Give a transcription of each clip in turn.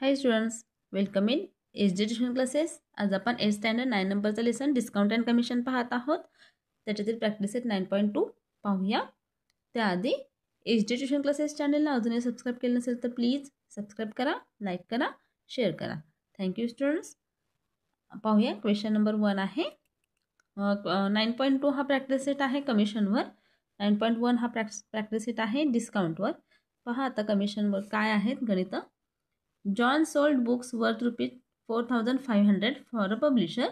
High students, welcome in H D tuition classes. आज आपण 8th standard 9 नंबरचं lesson discount and commission पाहत आहोत. त्याच्यातील प्रॅक्टिस सेट 9.2 पाहूया. त्याआधी एच डी ट्युशन क्लासेस चॅनलला अजूनही सबस्क्राईब केलं नसेल तर प्लीज सबस्क्राईब करा, लाईक करा, शेअर करा. Thank you students. पाहूया. क्वेश्चन नंबर 1 आहे. 9.2 हा प्रॅक्टिस सेट आहे कमिशनवर. 9.1 हा प्रॅक्टिस सेट आहे डिस्काउंटवर. पहा आता कमिशनवर काय आहेत गणितं. John sold books worth rupees 4,500 for a publisher.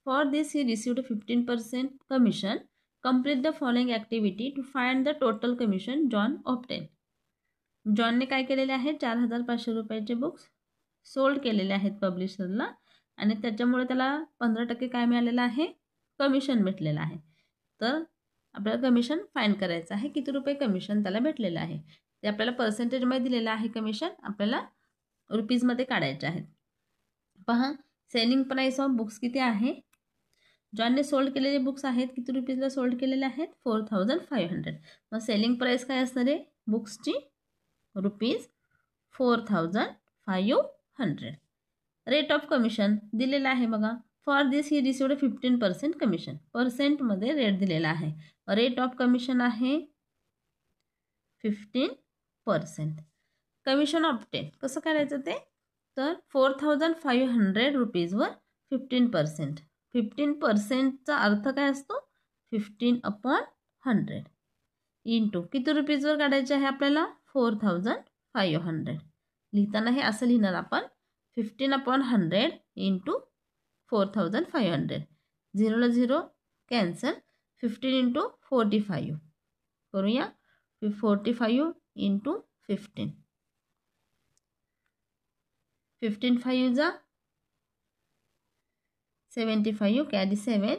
For this, he received a 15% commission. Complete the following activity to find the total commission John obtained. जॉनने काय केलेले आहे, 4,500 रुपयाचे बुक्स सोल्ड केलेले आहेत पब्लिशरला आणि त्याच्यामुळे त्याला 15% काय मिळालेलं आहे, कमिशन भेटलेलं आहे. तर आपल्याला कमिशन फाइंड करायचं आहे, किती रुपये कमिशन त्याला भेटलेलं आहे. ते आपल्याला पर्सेंटेजमध्ये दिलेलं आहे कमिशन, आपल्याला रुपीजमध्ये काढायचे आहेत. पहा, सेलिंग प्राइस ऑफ बुक्स किती आहे. जॉनने सोल्ड केलेले बुक्स आहेत, किती रुपीजला सोल्ड केलेले आहेत, 4,500. मग सेलिंग प्राइस काय असणार आहे बुक्सची, रुपीज 4,500. रेट ऑफ कमिशन दिलेला आहे बघा. For this he received 15% commission. पर्सेंटमध्ये रेट दिलेला आहे. रेट ऑफ कमिशन आहे 15%. कमिशन ऑब्टेन कसं करायचं ते, तर 4,500 रुपीजवर 15%. 15%चा अर्थ काय असतो, 15/100 इंटू किती रुपीजवर काढायचे आहे आपल्याला, 4,500. लिहिताना हे असं लिहिणार आपण, 15/100 इंटू 4,500. 0 0 कॅन्सल. 15 इंटू 45 करूया. 45 इंटू 15. 15 5 जा 75, कॅरी 7,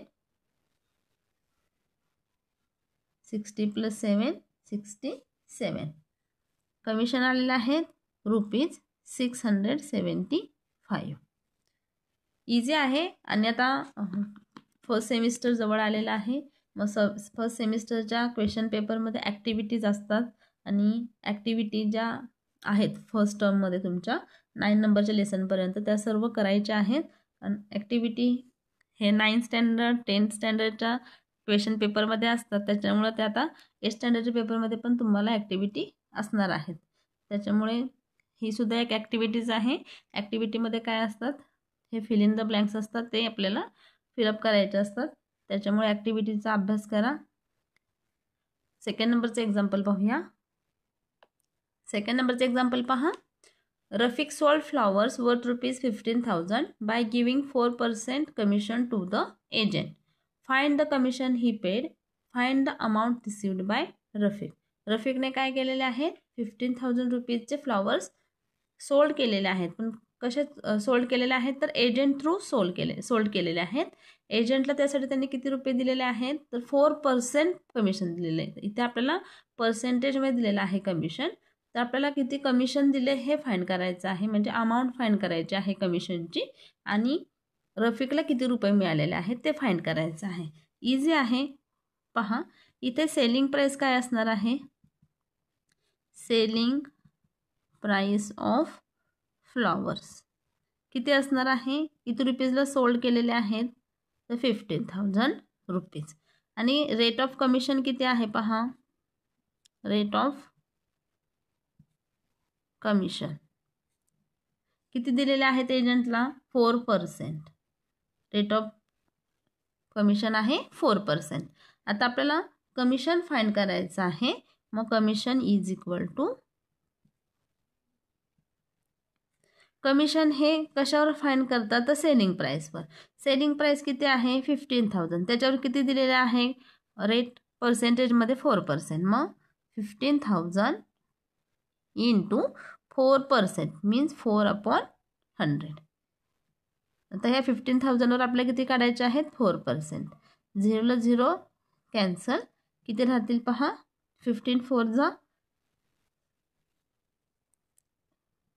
60 + 7 67. कमिशन आलेलं आहे रुपीज 675. इझी आहे. आणि आता फर्स्ट सेमिस्टर जवळ आलेला आहे. मग फर्स्ट सेमिस्टरच्या क्वेश्चन पेपरमध्ये ॲक्टिव्हिटीज असतात आणि ॲक्टिव्हिटी ज्या आहेत फर्स्ट टर्ममध्ये तुमच्या 9 नंबरच्या लेसनपर्यंत त्या सर्व करायच्या आहेत. आणि ॲक्टिव्हिटी हे 9th स्टँडर्ड 10th स्टँडर्डच्या क्वेश्चन पेपरमध्ये असतात, त्याच्यामुळे ते आता 8th स्टँडर्डच्या पेपरमध्ये पण तुम्हाला ॲक्टिव्हिटी असणार आहेत. त्याच्यामुळे ही सुद्धा एक ॲक्टिव्हिटीज आहे. ॲक्टिव्हिटीमध्ये काय असतात, हे फिल इन द ब्लँक्स असतात, ते आपल्याला फिलअप करायचे असतात. त्याच्यामुळे ॲक्टिव्हिटीचा अभ्यास करा. सेकंड नंबरचं एक्झाम्पल पाहूया. सेकंड नंबरचं एक्झाम्पल पहा. Rafiq sold flowers worth rupees 15,000 by giving 4% commission to the agent. Find the commission he paid. Find the amount received by Rafiq. रफिकने काय केलेले आहे, 15,000 रुपीजचे फ्लॉवर्स सोल्ड केलेले आहेत. पण कसे सोल्ड केलेले आहेत, तर एजंट थ्रू सोल्ड केलेले आहेत. एजंटला त्यासाठी त्यांनी किती रुपये दिलेले आहेत, तर 4% कमिशन दिलेलं आहे. इथे आपल्याला पर्सेंटेजमध्ये दिलेलं आहे कमिशन. तर आपल्याला किती कमिशन दिले हे फाइंड करायचं आहे, म्हणजे अमाऊंट फाइंड करायची आहे कमिशनची. आणि रफिकला किती रुपये मिळालेले आहेत ते फाइंड करायचं आहे. इझी आहे. पहा, इथे सेलिंग प्राइस काय असणार आहे, सेलिंग प्राइस ऑफ फ्लॉवर्स किती असणार आहे, किती रुपीजला सोल्ड केलेले आहेत, तर 15,000 रुपीज. आणि रेट ऑफ कमिशन किती आहे पहा, रेट ऑफ कमिशन किती दिलेले आहेत एजंटला, 4%. रेट ऑफ कमिशन आहे 4%. आता आपल्याला कमिशन फाइंड करायचं आहे. मग commission is equal to, commission हे कशावर फाइंड करतात, तर सेलिंग प्राइसवर. सेलिंग प्राइस किती आहे, 15,000. त्याच्यावर किती दिलेले आहे, रेट पर्सेंटेजमध्ये 4%. मग 15,000 इंटू 4% मीन्स 4/100. आता ह्या 15,000वर आपल्याला किती काढायचे आहेत, 4%. 0 0 कॅन्सल. किती राहतील पहा, 15 4 जा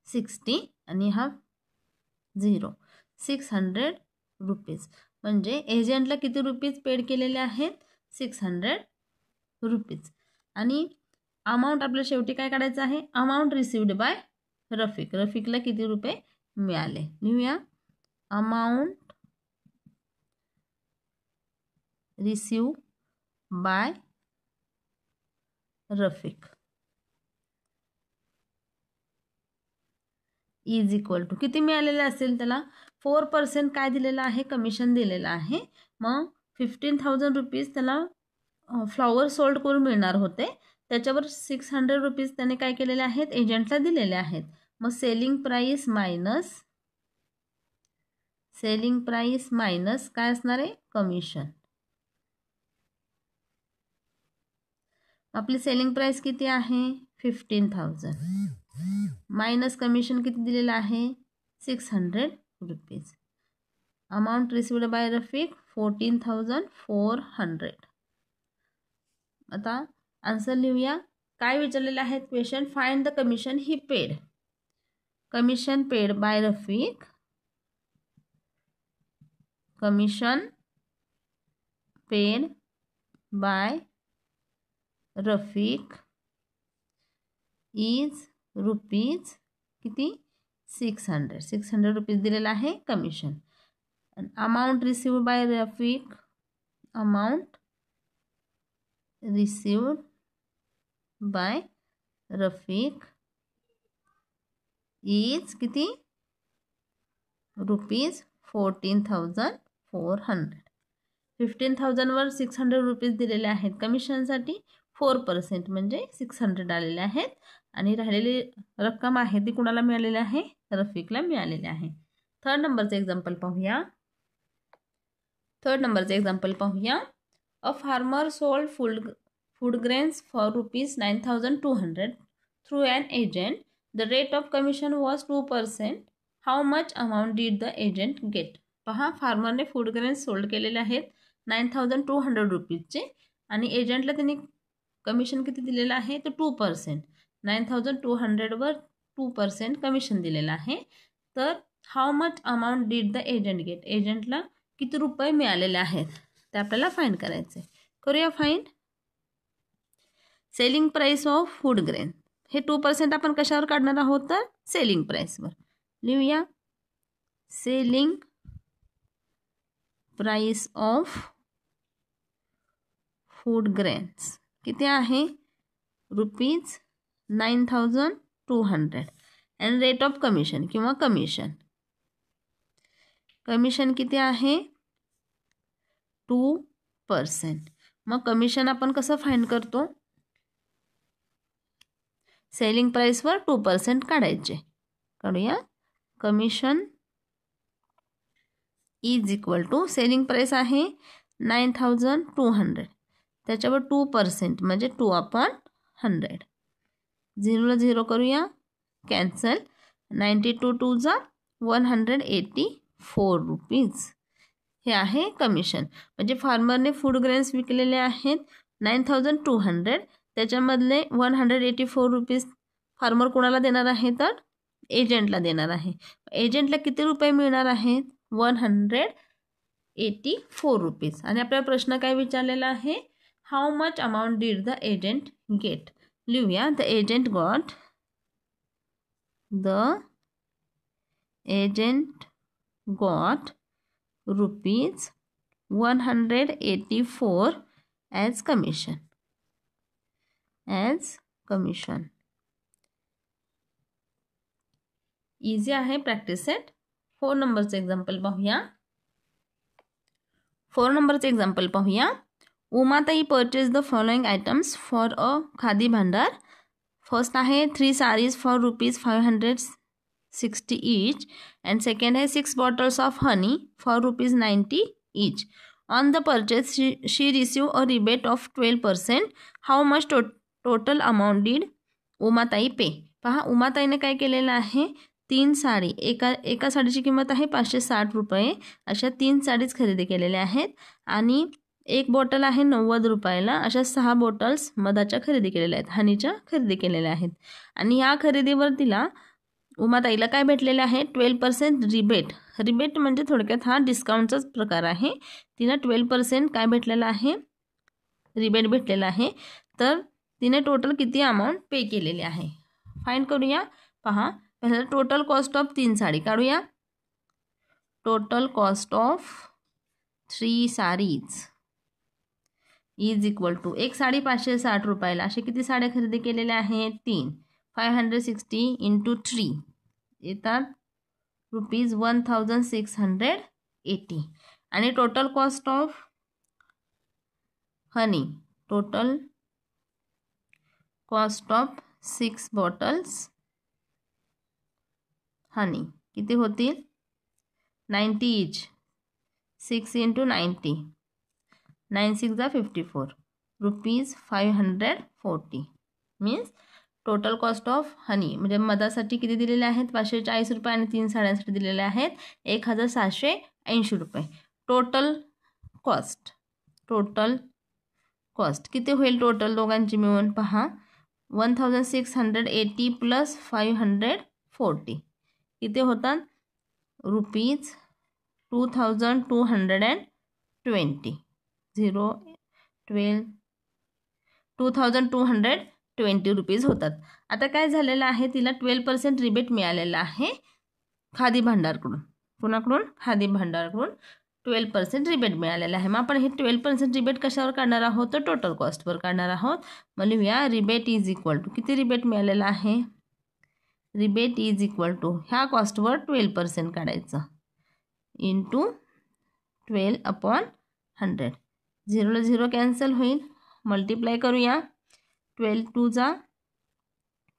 60 आणि हा 0, 600 रुपीज. म्हणजे एजंटला किती रुपीज पेड केलेले आहेत, 600 रुपीज. आणि अमाऊंट आपल्याला शेवटी काय काढायचं आहे, अमाऊंट रिसिव्ड बाय रफिक. रफिकला किती रुपये मिळाले. लिहूया amount receive by Rafiq is equal to किती मिळालेलं असेल त्याला 4% काय दिलेलं आहे कमिशन दिलेलं आहे. मग 15,000 रुपीज त्याला फ्लॉवर सोल्ड करून मिळणार होते. त्याच्यावर 600 रुपीज त्याने काय केलेले आहेत एजंटला दिलेले आहेत. मग सेलिंग प्राइस मायनस काय असणार आहे कमिशन. आपली सेलिंग प्राइस किती आहे 15,000 मायनस कमिशन किती दिलेलं आहे 600 rupees. Amount received by Rafiq 14,400. आता आन्सर लिहूया. काय विचारलेले आहेत question. Find the commission he paid. Commission paid by Rafiq. Commission paid by Rafiq is rupees किती 600 रुपीज दिलेला आहे commission. Amount received by Rafiq. Amount received by Rafiq is किती रुपीज 14,400. 15,000 वर 600 रुपीज दिलेले आहेत कमिशनसाठी. 4% म्हणजे 600 आलेले आहेत आणि राहिलेली रक्कम आहे ती कुणाला मिळालेली आहे रफिकला मिळालेली आहे. थर्ड नंबरचं एक्झाम्पल पाहूया. A farmer sold food grains for rupees 9,200 through an agent. The rate of commission was 2%. How much amount did the agent get. पहा फार्मरने फूड ग्रेन्स सोल्ड केलेले आहेत 9,200 रुपीजचे आणि एजंटला त्यांनी कमिशन किती दिलेलं आहे तर 2%. 9,200 वर 2% कमिशन दिलेलं आहे. तर how much amount did the agent get. एजंटला किती रुपये मिळालेले आहेत ते आपल्याला फाइंड करायचे. करूया find. Selling price of food grain हे 2% आपण कशावर काढणार आहोत तर सेलिंग प्राइसवर. लिहूया selling price of food grains किती आहे rupees 9,200 and rate of commission किंवा कमिशन किती आहे 2%. मग कमिशन आपण कसं फाइंड करतो सेलिंग प्राइसवर 2% काढूया. Commission is equal to selling price आहे 9,200 त्याच्यावर 2% म्हणजे 2/100. 0 ला 0 करूया कॅन्सल. 92 2 जा 184 रुपीज हे आहे कमिशन. म्हणजे फार्मरने फूड ग्रेन्स विकलेले आहेत 9,200 त्याच्यामधले 184 रुपीज फार्मर कोणाला देणार आहे तर एजंटला देणार आहे. एजंटला किती रुपये मिळणार आहेत 184 रुपीज. आणि आपल्याला प्रश्न काय विचारलेला आहे how much amount did the agent get. लिहूया the agent got rupees 184 as commission. Easy आहे प्रॅक्टिस सेट. 4 नंबरचं एक्झाम्पल पाहूया. Umatai purchase the following items for a Khadi Bhandar. First आहे 3 sarees for rupees 560 each and second है 6 bottles of honey for rupees 90 each. On the purchase she received a rebate of 12%. How much total amount did Umatai पे. पहा उमाताईने काय केलेलं आहे 3 साडी एका साडीची किंमत आहे 560 रुपये अशा 3 साडीज खरेदी केलेल्या आहेत आणि एक बॉटल आहे 90 रुपयाला अशा 6 बॉटल्स मधाच्या खरेदी केलेल्या आहेत हनीच्या खरेदी केलेल्या आहेत. आणि ह्या खरेदीवर तिला उमाताईला काय भेटलेलं आहे 12% रिबेट म्हणजे थोडक्यात हा डिस्काउंटचाच प्रकार आहे. तिला 12% काय भेटलेलं आहे रिबेट भेटलेला आहे. तर तिने टोटल किती अमाऊंट पे केलेली आहे फाइंड करूया. पहा पहिलं टोटल कॉस्ट ऑफ 3 साडी काढूया. Total cost of 3 saris is equal to, एक साडी 560 रुपयाला, असे किती साड्या खरेदी केलेल्या आहेत? 3. 560 इंटू 3 येतात ₹1680. आणि total cost of honey, total cost of 6 bottles honey किती होतील? 90 इच. 6 इंटू 90, 9 6 जा 54, ₹540. मीन्स टोटल कॉस्ट ऑफ हनी म्हणजे मधासाठी किती दिलेले आहेत? 540 रुपये आणि 3 साड्यांसाठी दिलेले आहेत 1780 रुपये. टोटल कॉस्ट किती होईल टोटल दोघांची मिळून? पहा, 1680 प्लस 540 किती होतात? ₹2220. 2220 रुपीज होतात. आता काय झालेलं आहे, तिला 12% रिबेट मिळालेला आहे खादी भांडारकडून. कोणाकडून? खादी भांडारकडून 12% रिबेट मिळालेला आहे. मग आपण हे 12% रिबेट कशावर काढणार आहोत? तर टोटल कॉस्टवर काढणार आहोत. मग लिहूया रिबेट इज इक्वल टू, किती रिबेट मिळालेला आहे? रिबेट इज इक्वल टू ह्या कॉस्टवर 12% काढायचं इंटू 12/100. 0 0 कॅन्सल होईल. मल्टिप्लाय करूया. 12 2 जा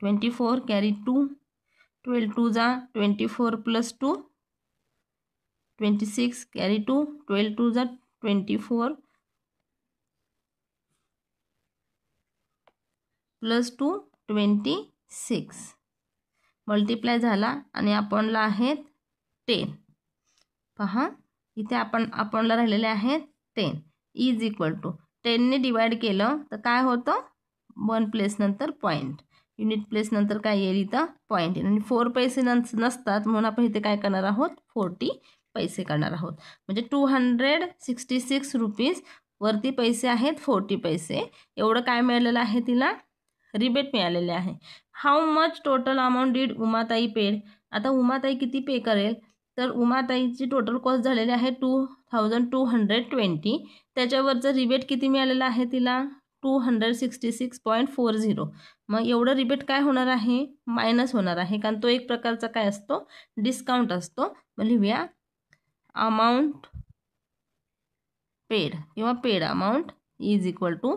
24 कॅरी 2, 12 2 जा 24 प्लस 2 26 कॅरी 2, 12 2 जा 24 प्लस 2 26. मल्टिप्लाय झाला आणि आपणला आहेत 10. पहा इथे आपणला राहिलेले आहेत 10 इज इक्वल टू 10 ने डिवाइड केलं तर काय होतं? 1 प्लेस नंतर पॉईंट, युनिट प्लेस नंतर काय येईल? इथं पॉईंट येईल. आणि 4 पैसे नसतात म्हणून आपण इथे काय करणार आहोत? 40 पैसे करणार आहोत. म्हणजे 266 रुपीज वरती पैसे आहेत 40 पैसे. एवढं काय मिळालेलं आहे तिला? रिबेट मिळालेले आहे. How much total amount did Umatai paid? आता उमाताई किती पे करेल? तर उमाताईची टोटल कॉस्ट झालेली आहे 2220. त्याच्यावरचं रिबेट किती मिळालेलं आहे तिला? 266.40. मग एवढं रिबेट काय होणार आहे? मायनस होणार आहे, कारण तो एक प्रकारचा काय असतो? डिस्काउंट असतो. मग लिहूया अमाऊंट पेड किंवा paid amount is equal to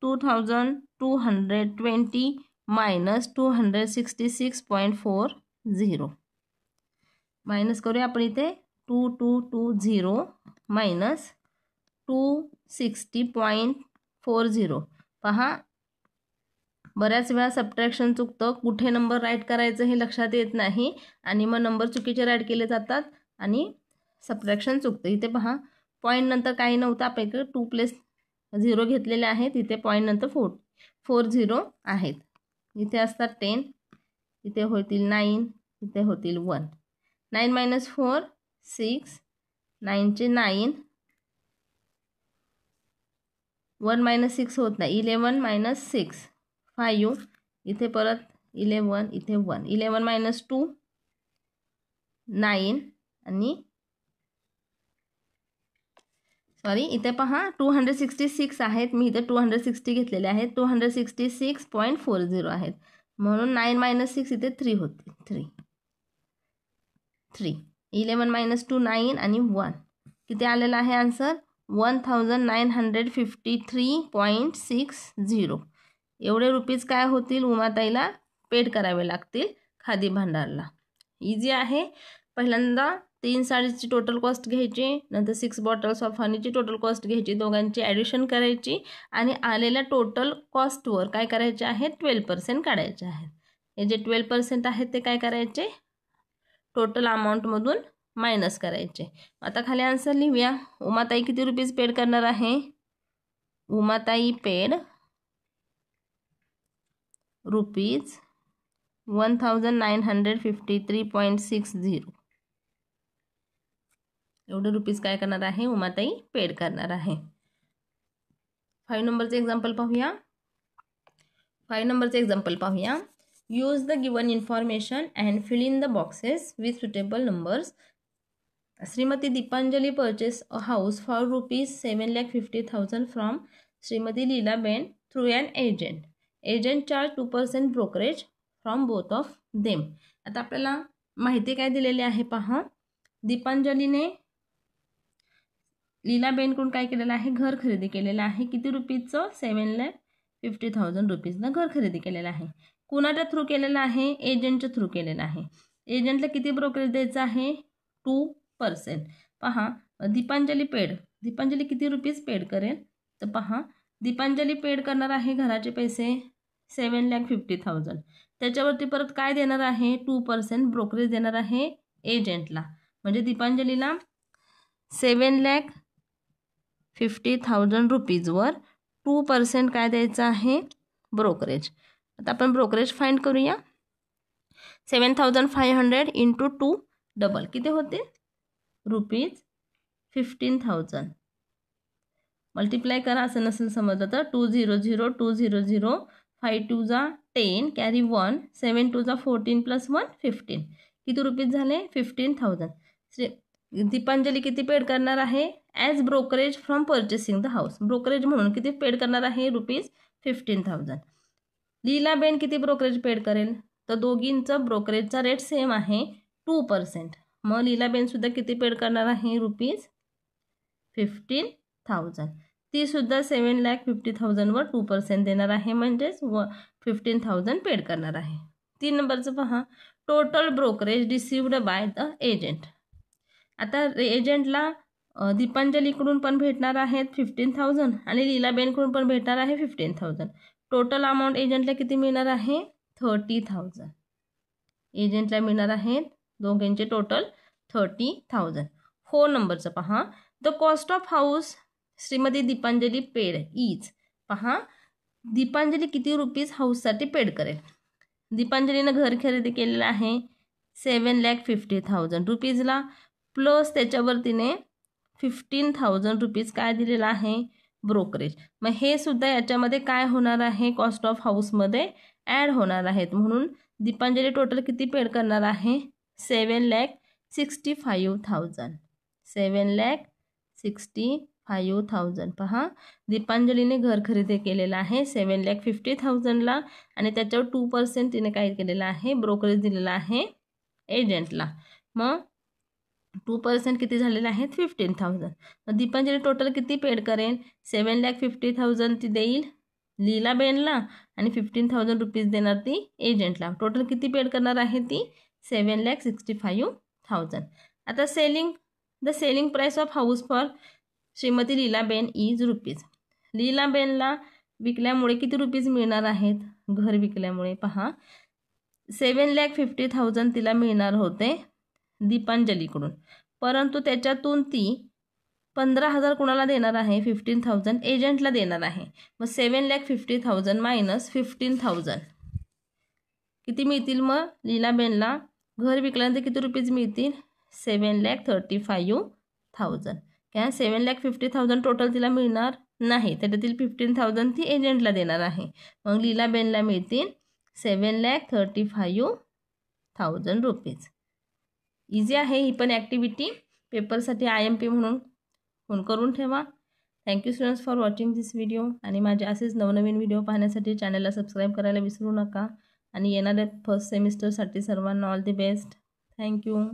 2220 minus 266.40. Minus करूया आपण इथे. 2220 मायनस 260.40. पहा बऱ्याच वेळा सबट्रॅक्शन चुकतं, कुठे नंबर राईट करायचं हे लक्षात येत नाही आणि मग नंबर चुकीचे राईट केले जातात आणि सबट्रॅक्शन चुकतं. इथे पहा पॉईंट नंतर काही नव्हतं, आपल्याकडे 2 प्लेस 0 घेतलेले आहेत. इथे पॉईंट नंतर 4 0 आहेत. इथे असतात 10, इथे होतील 9, इथे होतील 1. 9 मायनस 4 6, 9चे 9, 1 मायनस 6 होत नाही. 11 मायनस 6 5, इथे परत 11, इथे 1. 11 मायनस 2 9 आणि सॉरी इथे पहा 266 आहेत. मी इथे 260 घेतलेले आहेत. 266.40 आहेत म्हणून 9 मायनस 6 इथे 3 होते. 3 11 मायनस 2 9 आणि 1 किती आलेला आहे आन्सर? 1953.60. एवढे रुपीज काय होतील? उमाताईला पेड करावे लागतील खादी भांडारला. इझी आहे. पहिल्यांदा 3 साडीची टोटल कॉस्ट घ्यायची, नंतर 6 बॉटल्स ऑफ हनीची टोटल कॉस्ट घ्यायची, दोघांची ॲडिशन करायची आणि आलेल्या टोटल कॉस्टवर काय करायचे आहे? 12% काढायचे आहेत. हे जे 12% आहेत ते काय करायचे? टोटल अमाऊंटमधून मायनस करायचे. आता खाली आन्सर लिहूया. उमाताई किती रुपीज पेड करणार आहे? Umatai paid rupees 1953.60. एवढे रुपीज काय करणार आहे? उमाताई पेड करणार आहे. 5 नंबरचे एक्झाम्पल पाहूया. Use the given information and fill in the boxes with suitable numbers. Shrimati Deepanjali purchase a house for ₹7,50,000 from Shrimati Leelaben through an agent. Agent charge 2% brokerage from both of them. आता आपल्याला माहिती काय दिलेली आहे पहा. दीपांजलीने लीलाबेनकडून काय केलेलं आहे, घर खरेदी केलेलं आहे. किती रुपीजचं? 7,50,000 रुपीजनं घर खरेदी केलेलं आहे. कुणाच्या थ्रू केलेलं आहे? एजंटच्या थ्रू केलेलं आहे. एजंटला किती ब्रोकरेज द्यायचं आहे? 2%. पहा दीपांजली किती रुपीज पेड करेल? तर पहा दीपांजली पेड करणार आहे घराचे पैसे 7,50,000. त्याच्यावरती परत काय देणार आहे? 2% ब्रोकरेज देणार आहे एजंटला. म्हणजे दीपांजलीला 7,50,000 रुपीजवर 2% काय द्यायचं आहे? ब्रोकरेज. आता आपण ब्रोकरेज फाइंड करूया. 7,500 इंटू 2 डबल किती होते? ₹15,000. मल्टिप्लाय करा. असं नसेल समजलं तर 200 200 5 2 जा 10 कॅरी 1 7 2 जा 14 प्लस 1 15. किती रुपीज झाले? 15,000. दीपांजली किती पेड करणार आहे? As brokerage from purchasing the house. Brokerage म्हणून किती पेड करणार आहे? ₹15,000. लीलाबेन किती ब्रोकरेज पेड करेल? तर दोघींचं ब्रोकरेजचा रेट सेम आहे 2%. मग लीलाबेन सुद्धा किती पेड करणार आहे? ₹15,000. ती सुद्धा 7,50,000 वर 2% देणार आहे, म्हणजेच 15,000 पेड करणार आहे. 3 नंबरचं पहा. Total brokerage received by the agent. आता एजंटला दीपांजलीकडून पण भेटणार आहेत 15,000 आणि लीलाबेनकडून पण भेटणार आहे 15,000. टोटल अमाऊंट एजंटला किती मिळणार आहे? 30,000. एजंटला मिळणार आहेत दोघांचे टोटल 30,000. 4 नंबरचं पहा. The cost of house Shrimati Deepanjali paid is. पहा दीपांजली किती रुपीज हाऊससाठी पेड करेल? दीपांजलीनं घर खरेदी केलेलं आहे 7,50,000 रुपीजला, प्लस त्याच्यावर तिने 15,000 रुपीज काय दिलेला आहे? ब्रोकरेज. मग हे सुद्धा याच्यामध्ये काय होणार आहे? कॉस्ट ऑफ हाऊसमध्ये ॲड होणार आहेत. म्हणून दीपांजली टोटल किती पेड करणार आहे? 7,65,000. 7,65,000. पहा दीपांजलीने घर खरेदी केलेलं आहे 7,50,000ला आणि त्याच्यावर 2% तिने काय केलेलं आहे? ब्रोकरेज दिलेला आहे एजंटला. मग 2% किती झालेलं आहे? 15,000. मग दीपांजली टोटल किती पेड करेल? 7,50,000 ती देईल लीलाबेनला आणि 15,000 रुपीज देणार ती एजंटला. टोटल किती पेड करणार आहे ती? 7,65,000. आता the selling price of house for Shrimati Leelaben is rupees. लीलाबेनला विकल्यामुळे किती रुपीज मिळणार आहेत? घर विकल्यामुळे पहा 7,50,000 तिला मिळणार होते दीपांजलीकडून, परंतु त्याच्यातून ती 15,000 कुणाला देणार आहे? 15,000 एजंटला देणार आहे. मग 7,50,000 मायनस 15,000 किती मिळतील? मग लीलाबेनला घर विकल्यानंतर किती रुपीज मिळतील? 7,35,000. क्या 7,50,000 टोटल तिला मिळणार नाही, त्याच्यातील 15,000 ती एजंटला देणार आहे. मग लीलाबेनला मिळतील 7,35,000 रुपीज. इझी आहे ही पण ॲक्टिव्हिटी. पेपरसाठी IMP म्हणून फोन करून ठेवा. Thank you students for watching this video. आणि माझे असेच नवनवीन व्हिडिओ पाहण्यासाठी चॅनलला सबस्क्राईब करायला विसरू नका. आणि येणाऱ्या फर्स्ट सेमिस्टरसाठी सर्वांना ऑल दी बेस्ट. थँक्यू.